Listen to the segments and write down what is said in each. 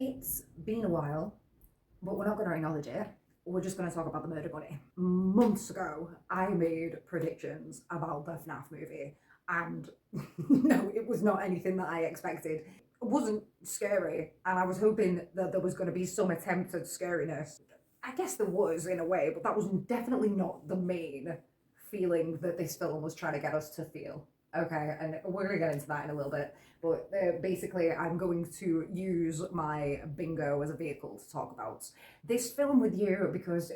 It's been a while, but we're not going to acknowledge it. We're just going to talk about the Murder Bunny. Months ago, I made predictions about the FNaF movie, and no, it was not anything that I expected. It wasn't scary, and I was hoping that there was going to be some attempt at scariness. I guess there was in a way, but that was definitely not the main feeling that this film was trying to get us to feel. Okay, and we're going to get into that in a little bit, but basically I'm going to use my bingo as a vehicle to talk about this film with you because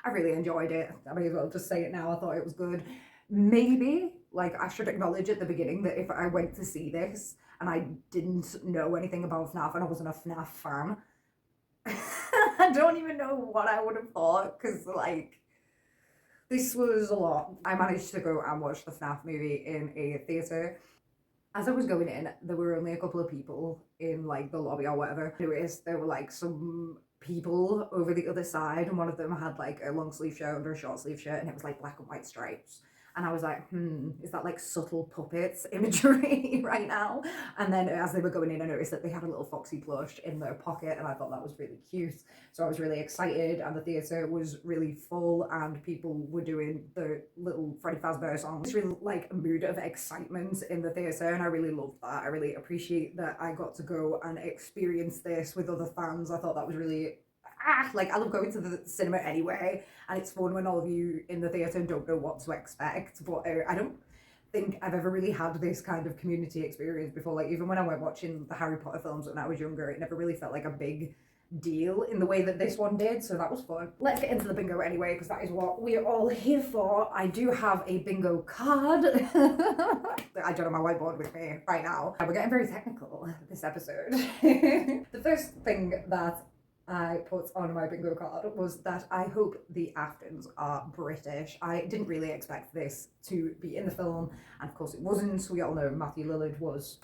I really enjoyed it. I may as well just say it now, I thought it was good. Maybe, like, I should acknowledge at the beginning that if I went to see this and I didn't know anything about FNaF and I wasn't a FNaF fan, I don't even know what I would have thought, because, like, this was a lot. I managed to go and watch the FNaF movie in a theatre. As I was going in, there were only a couple of people in, like, the lobby or whatever. Anyways, there were, like, some people over the other side, and one of them had, like, a long sleeve shirt under a short sleeve shirt, and it was, like, black and white stripes. And I was like, is that like subtle puppets imagery right now? And then as they were going in, I noticed that they had a little Foxy plush in their pocket, and I thought that was really cute. So I was really excited, and the theatre was really full, and people were doing the little Freddy Fazbear song. It's really like a mood of excitement in the theatre, and I really loved that. I really appreciate that I got to go and experience this with other fans. I thought that was really like, I love going to the cinema anyway, and it's fun when all of you in the theatre don't know what to expect, but I don't think I've ever really had this kind of community experience before. Like, even when I went watching the Harry Potter films when I was younger, it never really felt like a big deal in the way that this one did, so that was fun. Let's get into the bingo anyway, because that is what we're all here for. I do have a bingo card. I don't have my whiteboard with me right now. We're getting very technical this episode. The first thing that I put on my bingo card was that I hope the Aftons are British. I didn't really expect this to be in the film, and of course it wasn't. We all know Matthew Lillard was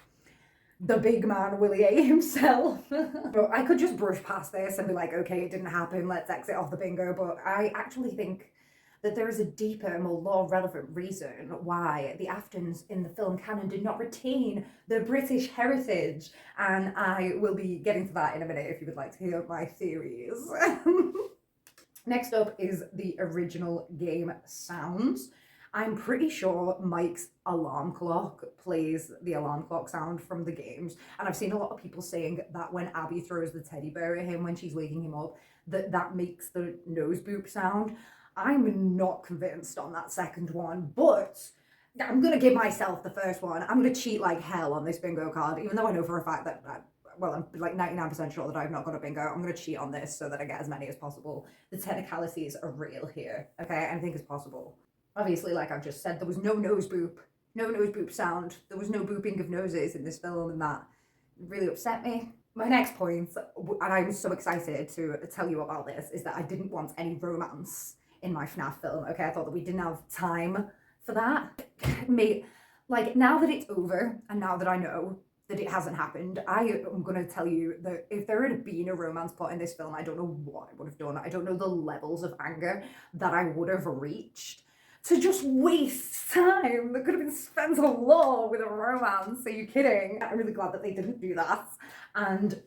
the big man, Willie A himself. But I could just brush past this and be like, okay, it didn't happen, let's exit off the bingo. But I actually think that there is a deeper, more law-relevant reason why the Aftons in the film canon did not retain their British heritage, and I will be getting to that in a minute if you would like to hear my theories. Next up is the original game sounds. I'm pretty sure Mike's alarm clock plays the alarm clock sound from the games, and I've seen a lot of people saying that when Abby throws the teddy bear at him when she's waking him up, that makes the nose boop sound. I'm not convinced on that second one, but I'm going to give myself the first one. I'm going to cheat like hell on this bingo card, even though I know for a fact that, well, I'm like 99% sure that I've not got a bingo. I'm going to cheat on this so that I get as many as possible. The technicalities are real here, okay? Anything is possible. Obviously, like I've just said, there was no nose boop sound. There was no booping of noses in this film, and that really upset me. My next point, and I'm so excited to tell you about this, is that I didn't want any romance in my FNaF film, okay? I thought that we didn't have time for that. Like, now that it's over, and now that I know that it hasn't happened, I am going to tell you that if there had been a romance plot in this film, I don't know what I would have done. I don't know the levels of anger that I would have reached to just waste time that could have been spent on law with a romance. Are you kidding? I'm really glad that they didn't do that. And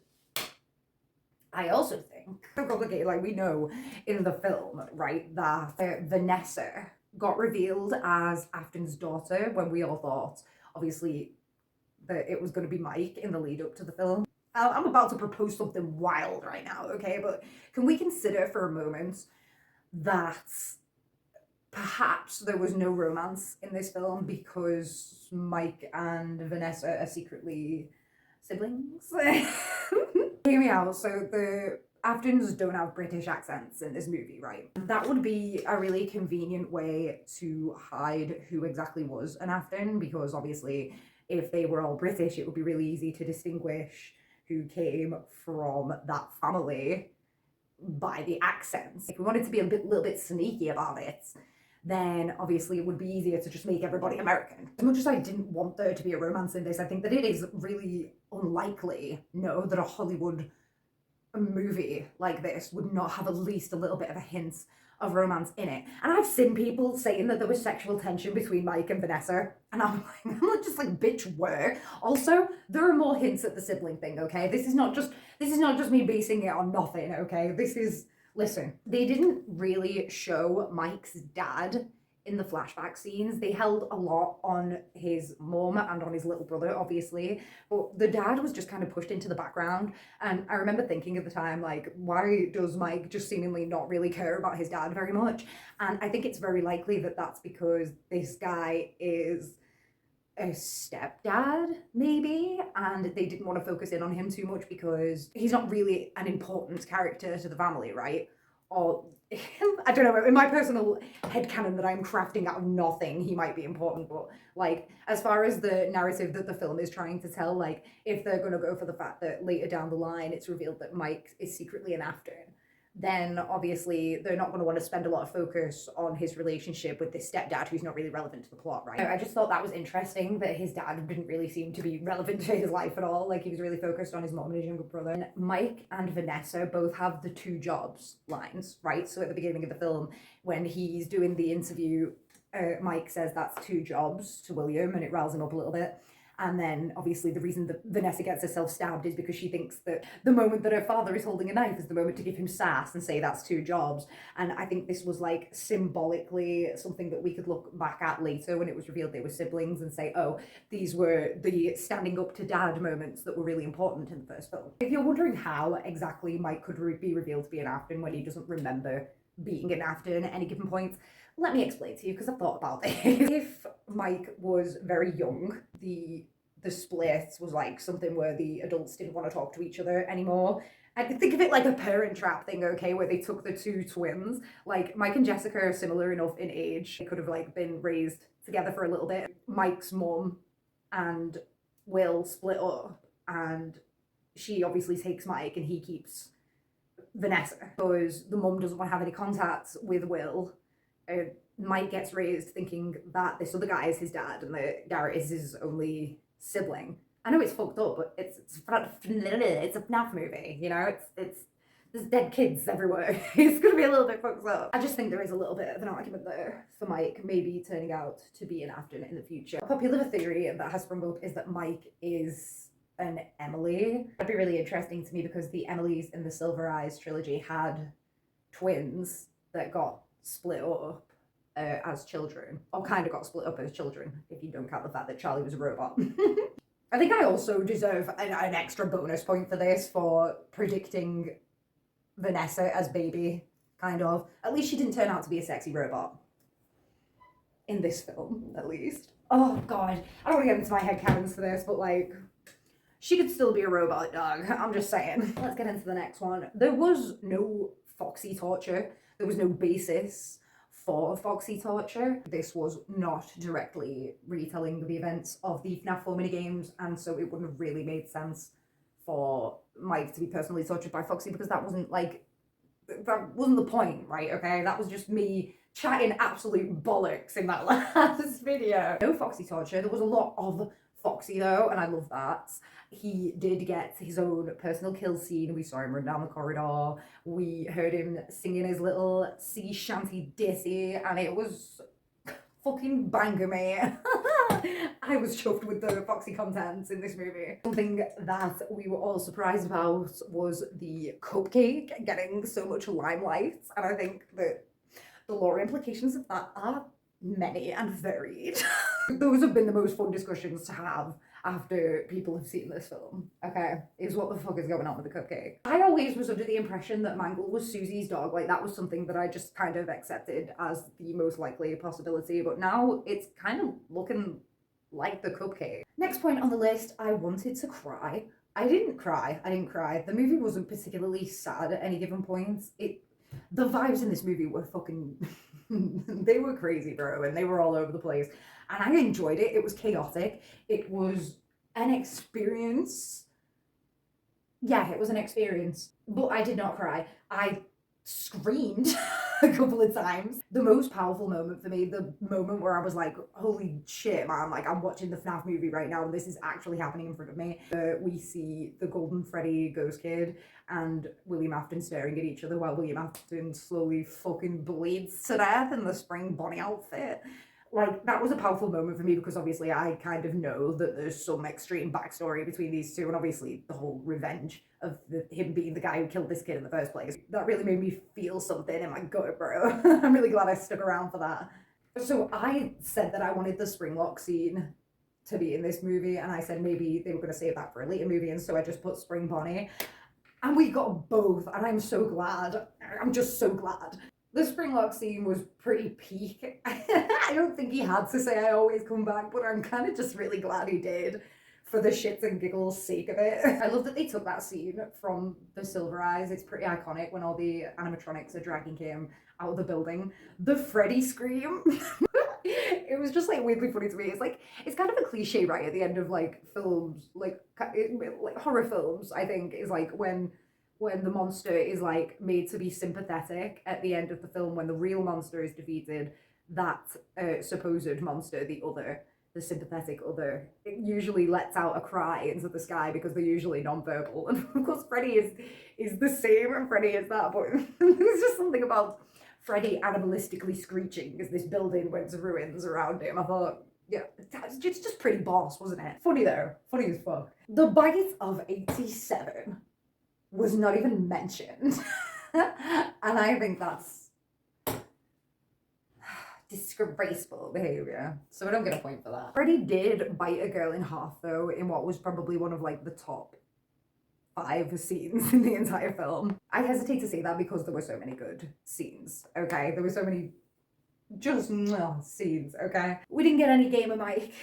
I also think, so complicated, like, we know in the film, right, that Vanessa got revealed as Afton's daughter when we all thought, obviously, that it was going to be Mike in the lead up to the film. I'm about to propose something wild right now, okay, but can we consider for a moment that perhaps there was no romance in this film because Mike and Vanessa are secretly siblings? Hear me out. So the Aftons don't have British accents in this movie, right? That would be a really convenient way to hide who exactly was an Afton, because obviously if they were all British, it would be really easy to distinguish who came from that family by the accents. If we wanted to be a little bit sneaky about it, then obviously it would be easier to just make everybody American. As much as I didn't want there to be a romance in this, I think that it is really unlikely, no, that a Hollywood movie like this would not have at least a little bit of a hint of romance in it. And I've seen people saying that there was sexual tension between Mike and Vanessa, and I'm just like, bitch, where? Also, there are more hints at the sibling thing, okay? This is not just me basing it on nothing, okay? Listen, they didn't really show Mike's dad in the flashback scenes. They held a lot on his mom and on his little brother, obviously, but the dad was just kind of pushed into the background. And I remember thinking at the time, like, why does Mike just seemingly not really care about his dad very much? And I think it's very likely that that's because this guy is a stepdad, maybe, and they didn't want to focus in on him too much because he's not really an important character to the family, right? Or I don't know, in my personal headcanon that I'm crafting out of nothing, he might be important, but like, as far as the narrative that the film is trying to tell, like, if they're going to go for the fact that later down the line it's revealed that Mike is secretly an Afton, then obviously they're not going to want to spend a lot of focus on his relationship with this stepdad who's not really relevant to the plot, right? I just thought that was interesting that his dad didn't really seem to be relevant to his life at all. Like, he was really focused on his mom and his younger brother. And Mike and Vanessa both have the 2 jobs lines, right? So at the beginning of the film, when he's doing the interview, Mike says that's 2 jobs to William, and it riles him up a little bit. And then, obviously, the reason that Vanessa gets herself stabbed is because she thinks that the moment that her father is holding a knife is the moment to give him sass and say that's 2 jobs. And I think this was, like, symbolically something that we could look back at later when it was revealed they were siblings and say, oh, these were the standing up to dad moments that were really important in the first film. If you're wondering how exactly Mike could be revealed to be an Afton when he doesn't remember being an Afton at any given point, let me explain to you, because I've thought about this. If Mike was very young, the split was like something where the adults didn't want to talk to each other anymore. I think of it like a Parent Trap thing, okay, where they took the 2 twins. Like, Mike and Jessica are similar enough in age. They could have, like, been raised together for a little bit. Mike's mum and Will split up, and she obviously takes Mike and he keeps Vanessa because the mum doesn't want to have any contact with Will. Mike gets raised thinking that this other guy is his dad and that Garrett is his only sibling. I know it's fucked up, but it's a FNaF movie, you know? There's dead kids everywhere. It's gonna be a little bit fucked up. I just think there is a little bit of an argument there for Mike maybe turning out to be an Afton in the future. A popular theory that has sprung up is that Mike is an Emily. That'd be really interesting to me because the Emilys in the Silver Eyes trilogy had twins that got split up as children, or kind of got split up as children, if you don't count the fact that Charlie was a robot. I think I also deserve an extra bonus point for this, for predicting Vanessa as baby, kind of. At least she didn't turn out to be a sexy robot. In this film, at least. Oh god, I don't want to get into my headcanons for this, but like, she could still be a robot dog, I'm just saying. Let's get into the next one. There was no Foxy torture. There was no basis for Foxy torture. This was not directly retelling the events of the FNaF 4 minigames, and so it wouldn't have really made sense for Mike to be personally tortured by Foxy, because that wasn't the point, right? Okay, that was just me chatting absolute bollocks in that last video. No Foxy torture. There was a lot of Foxy though, and I love that. He did get his own personal kill scene. We saw him run down the corridor. We heard him singing his little sea shanty ditty, and it was fucking banger, mate. I was chuffed with the Foxy content in this movie. Something that we were all surprised about was the Cupcake getting so much limelight, and I think that the lore implications of that are many and varied. Those have been the most fun discussions to have after people have seen this film, okay, is what the fuck is going on with the Cupcake. I always was under the impression that Mangle was Susie's dog, like that was something that I just kind of accepted as the most likely possibility, but now it's kind of looking like the Cupcake. Next point on the list, I wanted to cry. I didn't cry. The movie wasn't particularly sad at any given point. The vibes in this movie were fucking, they were crazy, bro, and they were all over the place. And I enjoyed it. It was chaotic. It was an experience. Yeah, it was an experience. But I did not cry. I screamed. a couple of times. The most powerful moment for me, the moment where I was like, holy shit, man, like I'm watching the FNaF movie right now and this is actually happening in front of me. We see the Golden Freddy Ghost Kid and William Afton staring at each other while William Afton slowly fucking bleeds to death in the Spring Bonnie outfit. Like, that was a powerful moment for me because obviously I kind of know that there's some extreme backstory between these two, and obviously the whole revenge of him being the guy who killed this kid in the first place. That really made me feel something in my gut, bro. I'm really glad I stuck around for that. So I said that I wanted the Springlock scene to be in this movie, and I said maybe they were going to save that for a later movie, and so I just put Spring Bonnie. And we got both, and I'm so glad. I'm just so glad. The Springlock scene was pretty peak. I don't think he had to say I always come back, but I'm kind of just really glad he did for the shits and giggles sake of it. I love that they took that scene from the Silver Eyes. It's pretty iconic when all the animatronics are dragging him out of the building. The Freddy scream. It was just like weirdly funny to me. It's like, it's kind of a cliche, right? At the end of like films, like horror films, I think, is like when the monster is like made to be sympathetic at the end of the film, when the real monster is defeated, that supposed monster, the sympathetic other, it usually lets out a cry into the sky because they're usually non-verbal. And of course Freddy is the same, and Freddy is that, but there's just something about Freddy animalistically screeching as this building went to ruins around him. I thought, yeah, it's just pretty boss, wasn't it? Funny though, funny as fuck. The Bite of 87 was not even mentioned. And I think that's disgraceful behaviour. So I don't get a point for that. Freddy did bite a girl in half though, in what was probably one of like the top 5 scenes in the entire film. I hesitate to say that because there were so many good scenes, okay? There were so many just scenes, okay? We didn't get any Gamer Mike,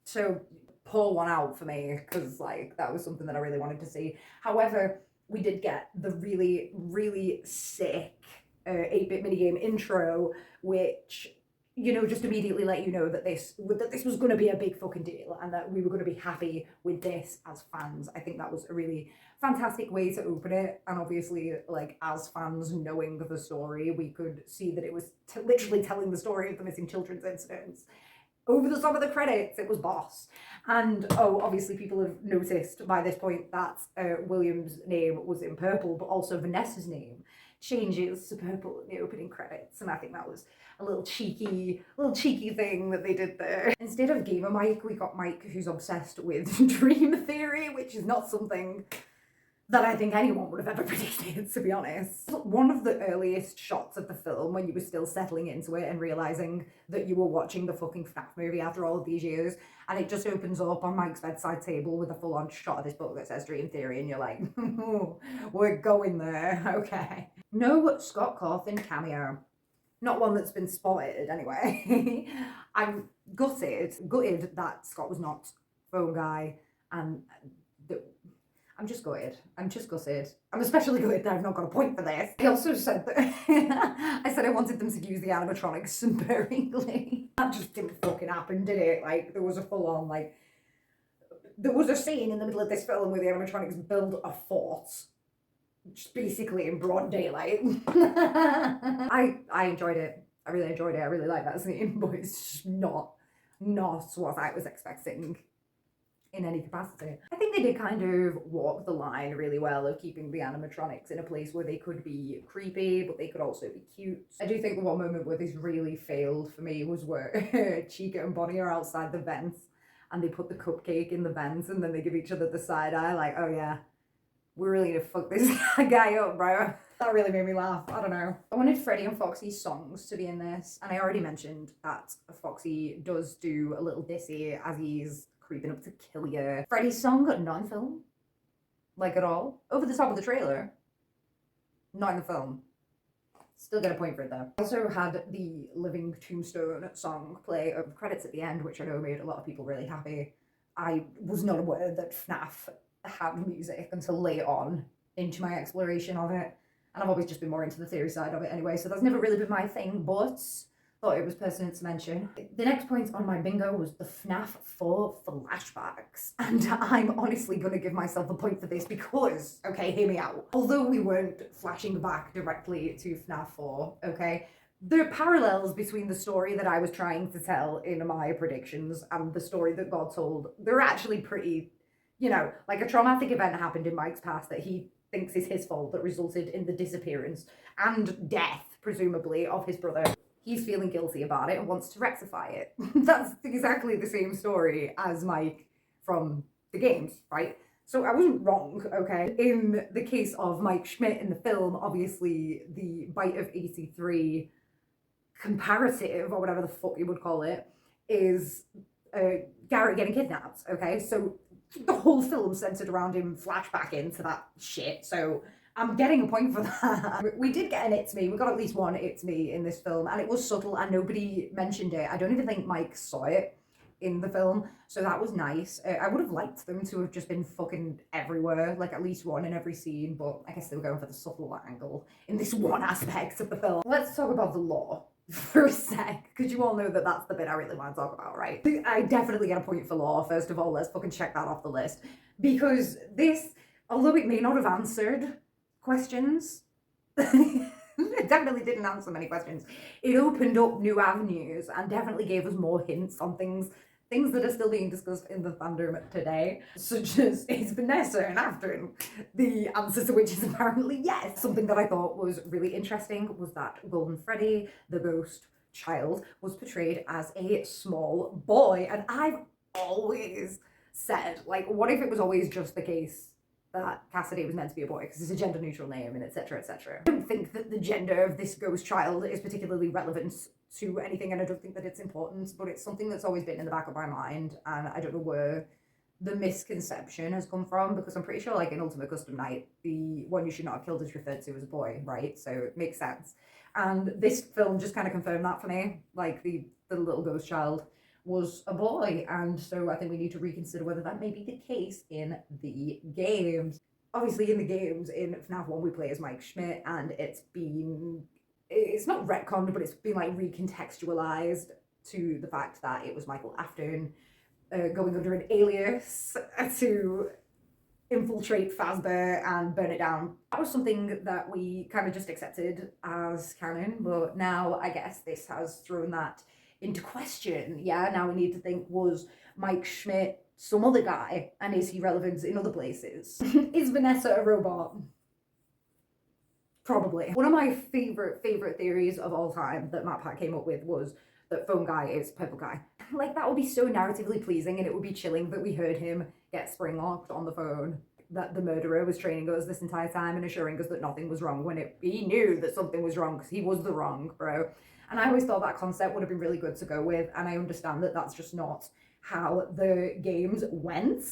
so pour one out for me, because like that was something that I really wanted to see. However, we did get the really, really sick 8-bit minigame intro, which, you know, just immediately let you know that this was going to be a big fucking deal and that we were going to be happy with this as fans. I think that was a really fantastic way to open it. And obviously, like, as fans knowing the story, we could see that it was literally telling the story of the missing children's incidents. Over the top of the credits, it was boss. And, oh, obviously people have noticed by this point that William's name was in purple, but also Vanessa's name changes to purple in the opening credits. And I think that was a little cheeky thing that they did there. Instead of Gamer Mike, we got Mike who's obsessed with Dream Theory, which is not something that I think anyone would have ever predicted, to be honest. One of the earliest shots of the film when you were still settling into it and realising that you were watching the fucking FNaF movie after all of these years, and it just opens up on Mike's bedside table with a full-on shot of this book that says Dream Theory, and you're like, we're going there, okay. No Scott Cawthon cameo. Not one that's been spotted, anyway. I'm gutted that Scott was not phone guy, and I'm just gutted. I'm especially gutted that I've not got a point for this. He also said that I said I wanted them to use the animatronics sparingly. That just didn't fucking happen, did it? Like, there was a full-on, like, there was a scene in the middle of this film where the animatronics build a fort, just basically in broad daylight. I enjoyed it. I really enjoyed it. I really like that scene, but it's just not what I was expecting in any capacity. I think they did kind of walk the line really well of keeping the animatronics in a place where they could be creepy, but they could also be cute. I do think the one moment where this really failed for me was where Chica and Bonnie are outside the vents and they put the cupcake in the vents and then they give each other the side eye like, oh yeah, we really need to fuck this guy up, bro. That really made me laugh. I don't know. I wanted Freddy and Foxy's songs to be in this, and I already mentioned that Foxy does do a little dissy as he's creeping up to kill you. Freddy's song, not in film. Like at all. Over the top of the trailer. Not in the film. Still get a point for it though. I also had the Living Tombstone song play over credits at the end, which I know made a lot of people really happy. I was not aware that FNaF had music until late on into my exploration of it. And I've always just been more into the theory side of it anyway, so that's never really been my thing, but thought it was pertinent to mention. The next point on my bingo was the FNaF 4 Flashbacks. And I'm honestly going to give myself a point for this because, okay, hear me out. Although we weren't flashing back directly to FNaF 4, okay, the parallels between the story that I was trying to tell in my predictions and the story that God told, they're actually pretty, you know, like a traumatic event happened in Mike's past that he thinks is his fault that resulted in the disappearance and death, presumably, of his brother. He's feeling guilty about it and wants to rectify it. That's exactly the same story as Mike from the games, right? So I wasn't wrong, okay? In the case of Mike Schmidt in the film, obviously the Bite of 83 comparative, or whatever the fuck you would call it, is Garrett getting kidnapped, okay? So the whole film centered around him flashbacking to that shit, so I'm getting a point for that. We did get an It's Me, we got at least one It's Me in this film, and it was subtle and nobody mentioned it. I don't even think Mike saw it in the film, so that was nice. I would have liked them to have just been fucking everywhere, like at least one in every scene, but I guess they were going for the subtle angle in this one aspect of the film. Let's talk about the lore for a sec, because you all know that that's the bit I really want to talk about, right? I definitely get a point for lore. First of all, let's fucking check that off the list, because this, although it may not have answered questions, it definitely didn't answer many questions. It opened up new avenues and definitely gave us more hints on things that are still being discussed in the fandom today, such as, is Vanessa and Afton? The answer to which is apparently yes. Something that I thought was really interesting was that Golden Freddy, the ghost child, was portrayed as a small boy. And I've always said, like, what if it was always just the case that Cassidy was meant to be a boy because it's a gender neutral name and etc etc. I don't think that the gender of this ghost child is particularly relevant to anything, and I don't think that it's important, but it's something that's always been in the back of my mind, and I don't know where the misconception has come from, because I'm pretty sure, like, in Ultimate Custom Night, the one you should not have killed is referred to as a boy, right? So it makes sense. And this film just kind of confirmed that for me, like the little ghost child was a boy, and so I think we need to reconsider whether that may be the case in the games. Obviously, in the games, in FNaF 1, we play as Mike Schmidt, and it's not retconned, but it's been like recontextualized to the fact that it was Michael Afton going under an alias to infiltrate Fazbear and burn it down. That was something that we kind of just accepted as canon, but now I guess this has thrown that into question. Yeah, now we need to think, was Mike Schmidt some other guy, and is he relevant in other places? Is Vanessa a robot? Probably. One of my favorite theories of all time that Matt Pat came up with was that Phone Guy is Purple Guy. Like, that would be so narratively pleasing, and it would be chilling that we heard him get springlocked on the phone, that the murderer was training us this entire time and assuring us that nothing was wrong when he knew that something was wrong, because he was the wrong bro. And I always thought that concept would have been really good to go with, and I understand that that's just not how the games went.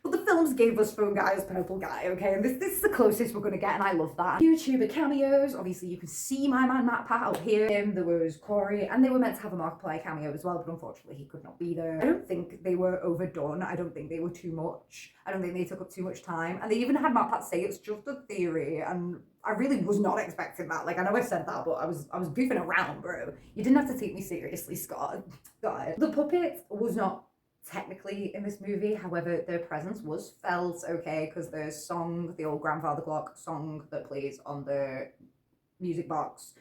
But the films gave us Phone Guy as Purple Guy, okay? And this is the closest we're going to get, and I love that. YouTuber cameos, obviously you can see my man Matt Pat out here. There was Corey, and they were meant to have a Markiplier cameo as well, but unfortunately he could not be there. I don't think they were overdone. I don't think they were too much. I don't think they took up too much time. And they even had Matt Pat say it's just a theory, and I really was not expecting that. Like, I know I said that, but I was goofing around, bro. You didn't have to take me seriously, Scott. Got it. The puppet was not technically in this movie, however their presence was felt, okay, because the song, the old grandfather clock song that plays on the music box,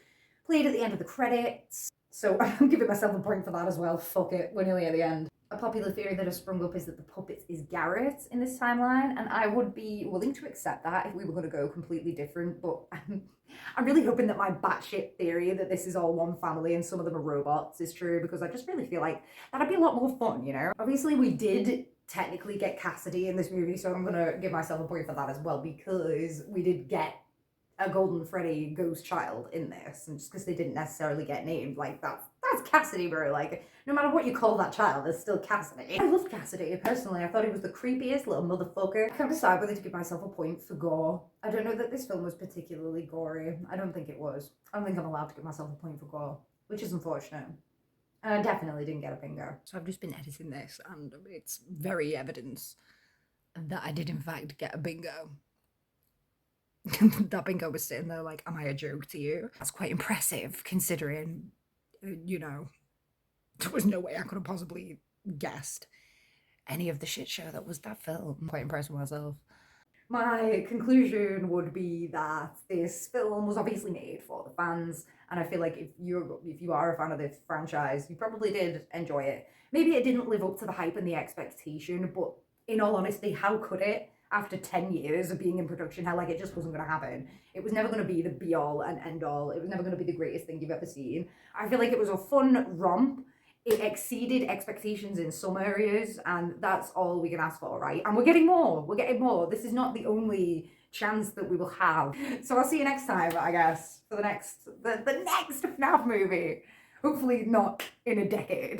played at the end of the credits, so I'm giving myself a point for that as well. Fuck it, we're nearly at the end. A popular theory that has sprung up is that the puppet is Garrett in this timeline, and I would be willing to accept that if we were going to go completely different, but I'm really hoping that my batshit theory that this is all one family and some of them are robots is true, because I just really feel like that'd be a lot more fun, you know? Obviously, we did technically get Cassidy in this movie, so I'm going to give myself a point for that as well, because we did get a Golden Freddy ghost child in this, and just because they didn't necessarily get named, like, that's Cassidy, bro. Like, no matter what you call that child, it's still Cassidy. I loved Cassidy, personally. I thought he was the creepiest little motherfucker. I can't decide whether to give myself a point for gore. I don't know that this film was particularly gory. I don't think it was. I don't think I'm allowed to give myself a point for gore, which is unfortunate. And I definitely didn't get a bingo. So I've just been editing this, and it's very evident that I did in fact get a bingo. That bingo was sitting there like, am I a joke to you? That's quite impressive, considering You know, there was no way I could have possibly guessed any of the shit show that was that film. I'm quite impressed with myself. My conclusion would be that this film was obviously made for the fans, and I feel like if you are a fan of this franchise, you probably did enjoy it. Maybe it didn't live up to the hype and the expectation, but in all honesty, how could it? After 10 years of being in production, how like it just wasn't going to happen. It was never going to be the be all and end all. It was never going to be the greatest thing you've ever seen. I feel like it was a fun romp. It exceeded expectations in some areas, and that's all we can ask for, right? And we're getting more. We're getting more. This is not the only chance that we will have. So I'll see you next time, I guess, for the next FNaF movie. Hopefully not in a decade.